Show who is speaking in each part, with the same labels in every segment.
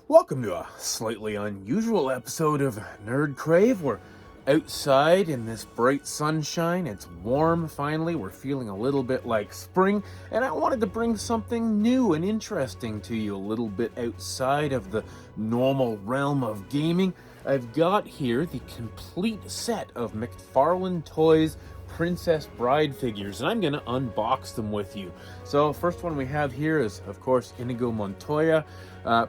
Speaker 1: Welcome to a slightly unusual episode of Nerd Crave. We're outside in this bright sunshine. It's warm finally. We're feeling a little bit like spring, and I wanted to bring something new and interesting to you, a little bit outside of the normal realm of gaming. I've got here the complete set of McFarlane Toys Princess Bride figures, and I'm going to unbox them with you. So first one we have here is, of course, Inigo Montoya.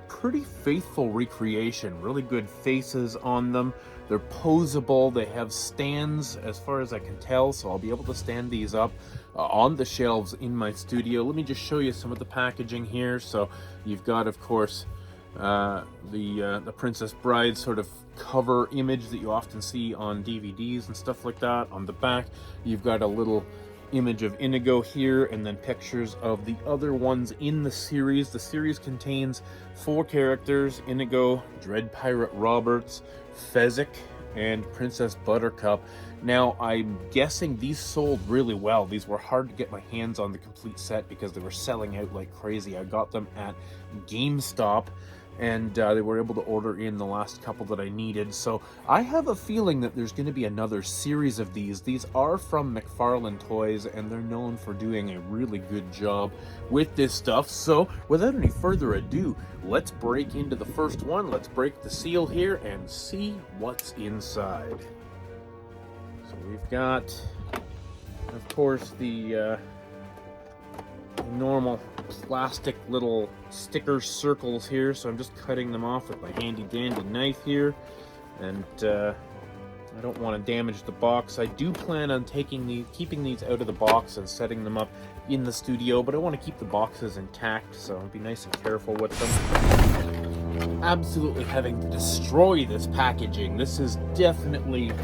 Speaker 1: Pretty faithful recreation, really good faces on them. They're posable, they have stands as far as I can tell, so I'll be able to stand these up on the shelves in my studio. Let me just show you some of the packaging here. So you've got, of course, the Princess Bride sort of cover image that you often see on DVDs and stuff like that. On the back, you've got a little image of Inigo here, and then pictures of the other ones in the series. The series contains 4 characters: Inigo, Dread Pirate Roberts, Fezzik, and Princess Buttercup. Now, I'm guessing these sold really well. These were hard to get my hands on, the complete set, because they were selling out like crazy. I got them at GameStop, and they were able to order in the last couple that I needed. So I have a feeling that there's going to be another series of these. These are from McFarlane Toys, and they're known for doing a really good job with this stuff. So without any further ado, let's break into the first one. Let's break the seal here and see what's inside. So we've got, of course, the normal plastic little sticker circles here, so I'm just cutting them off with my handy dandy knife here, and I don't want to damage the box. I do plan on keeping these out of the box and setting them up in the studio, but I want to keep the boxes intact, so I'll be nice and careful with them. Absolutely having to destroy this packaging. This is definitely a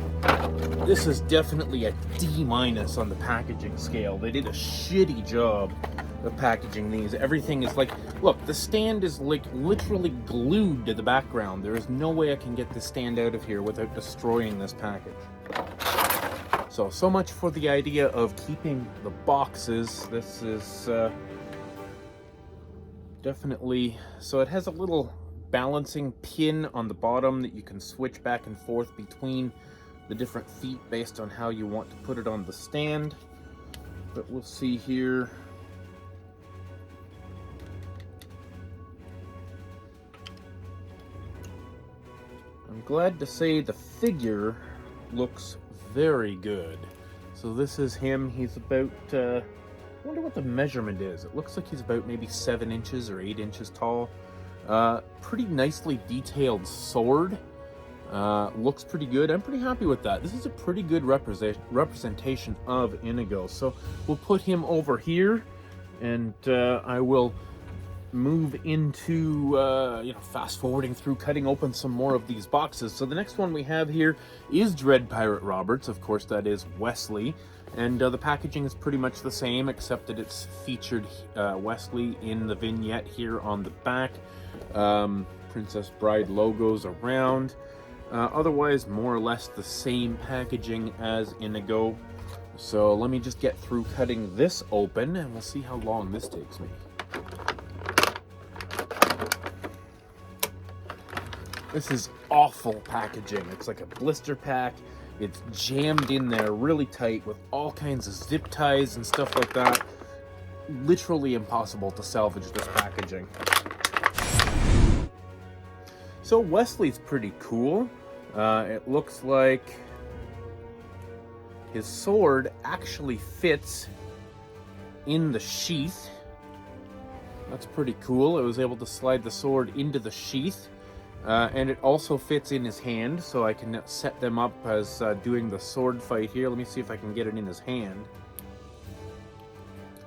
Speaker 1: D- on the packaging scale. They did a shitty job of packaging these. Everything is like, look, the stand is like literally glued to the background. There is no way I can get this stand out of here without destroying this package. So much for the idea of keeping the boxes. This is definitely, so it has a little balancing pin on the bottom that you can switch back and forth between the different feet based on how you want to put it on the stand. But we'll see here. I'm glad to say the figure looks very good. So this is him. He's about, I wonder what the measurement is. It looks like he's about maybe 7 inches or 8 inches tall. Pretty nicely detailed sword. Looks pretty good. I'm pretty happy with that. This is a pretty good representation of Inigo. So we'll put him over here, and I will move into fast forwarding through cutting open some more of these boxes. So the next one we have here is Dread Pirate Roberts. Of course, that is Wesley, and the packaging is pretty much the same, except that it's featured Wesley in the vignette here on the back. Princess Bride logos around. Otherwise, more or less the same packaging as Inigo. So let me just get through cutting this open, and we'll see how long this takes me. This is awful packaging. It's like a blister pack. It's jammed in there really tight with all kinds of zip ties and stuff like that. Literally impossible to salvage this packaging. So Wesley's pretty cool. It looks like his sword actually fits in the sheath. That's pretty cool. I was able to slide the sword into the sheath. And it also fits in his hand, so I can set them up as doing the sword fight here. Let me see if I can get it in his hand.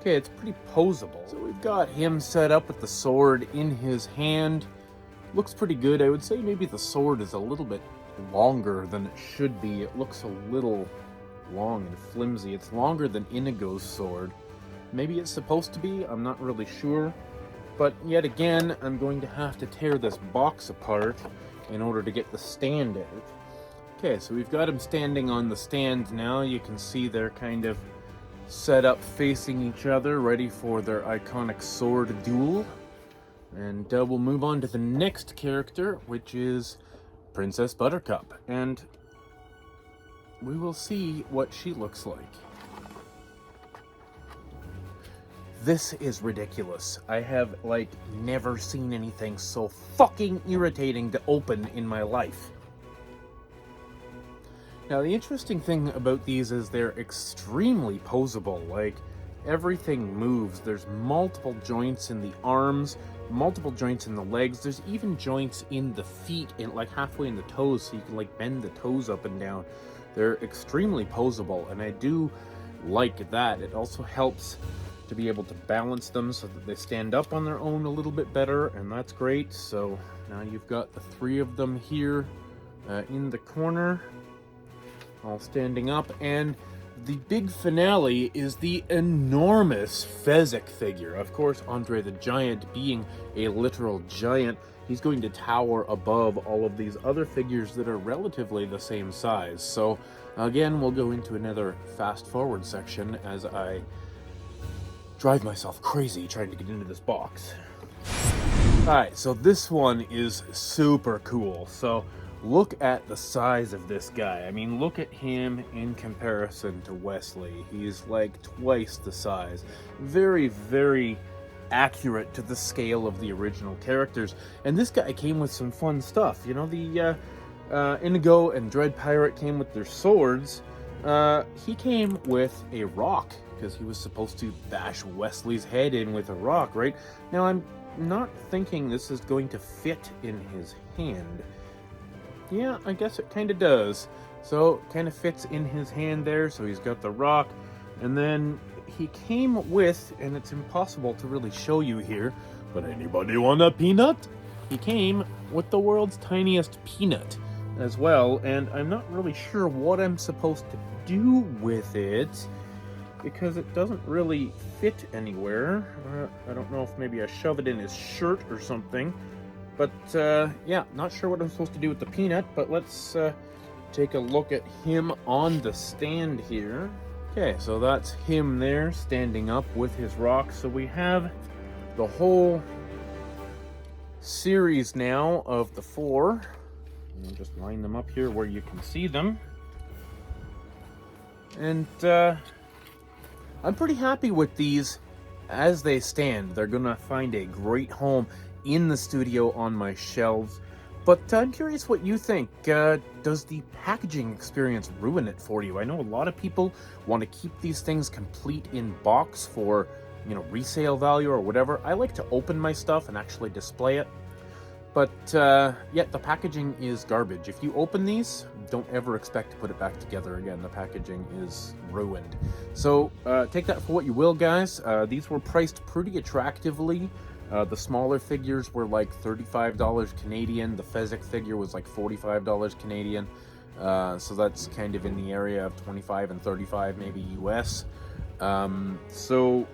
Speaker 1: Okay, it's pretty posable. So we've got him set up with the sword in his hand. Looks pretty good. I would say maybe the sword is a little bit longer than it should be. It looks a little long and flimsy. It's longer than Inigo's sword. Maybe it's supposed to be, I'm not really sure. But yet again, I'm going to have to tear this box apart in order to get the stand out. Okay, so we've got him standing on the stand now. You can see they're kind of set up facing each other, ready for their iconic sword duel. And we'll move on to the next character, which is Princess Buttercup. And we will see what she looks like. This is ridiculous. I have, like, never seen anything so fucking irritating to open in my life. Now, the interesting thing about these is they're extremely posable. Like, everything moves. There's multiple joints in the arms, multiple joints in the legs. There's even joints in the feet, and like halfway in the toes, so you can like bend the toes up and down. They're extremely posable, and I do like that. It also helps to be able to balance them so that they stand up on their own a little bit better, and that's great. So now you've got the three of them here in the corner, all standing up, and the big finale is the enormous Fezzik figure. Of course, Andre the Giant, being a literal giant, he's going to tower above all of these other figures that are relatively the same size. So again, we'll go into another fast forward section as I drive myself crazy trying to get into this box. Alright, so this one is super cool. So look at the size of this guy. I mean, look at him in comparison to Wesley. He's like twice the size. Very, very accurate to the scale of the original characters. And this guy came with some fun stuff. You know, the Indigo and Dread Pirate came with their swords. He came with a rock, because he was supposed to bash Wesley's head in with a rock, right? Now, I'm not thinking this is going to fit in his hand. Yeah, I guess it kind of does. So, it kind of fits in his hand there, so he's got the rock. And then he came with, and it's impossible to really show you here, but anybody want a peanut? He came with the world's tiniest peanut as well, and I'm not really sure what I'm supposed to do with it, because it doesn't really fit anywhere. I don't know if maybe I shove it in his shirt or something. But, yeah, not sure what I'm supposed to do with the peanut, but let's take a look at him on the stand here. Okay, so that's him there, standing up with his rock. So we have the whole series now of the four. And just line them up here where you can see them. And, I'm pretty happy with these as they stand. They're gonna find a great home in the studio on my shelves. But I'm curious what you think. Does the packaging experience ruin it for you? I know a lot of people want to keep these things complete in box for, you know, resale value or whatever. I like to open my stuff and actually display it. But, yeah, the packaging is garbage. If you open these, don't ever expect to put it back together again. The packaging is ruined. So, take that for what you will, guys. These were priced pretty attractively. The smaller figures were like $35 Canadian. The Fezzik figure was like $45 Canadian. So that's kind of in the area of 25 and 35 maybe US. So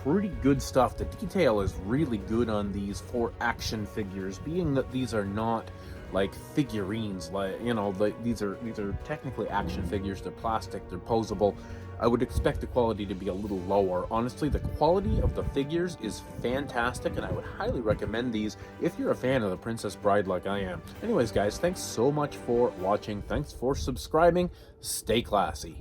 Speaker 1: pretty good stuff. The detail is really good on these for action figures, being that these are not like figurines, like, you know, like these are technically action figures. They're plastic, they're posable. I would expect the quality to be a little lower. Honestly, the quality of the figures is fantastic, and I would highly recommend these if you're a fan of the Princess Bride like I am. Anyways, guys, thanks so much for watching. Thanks for subscribing. Stay classy.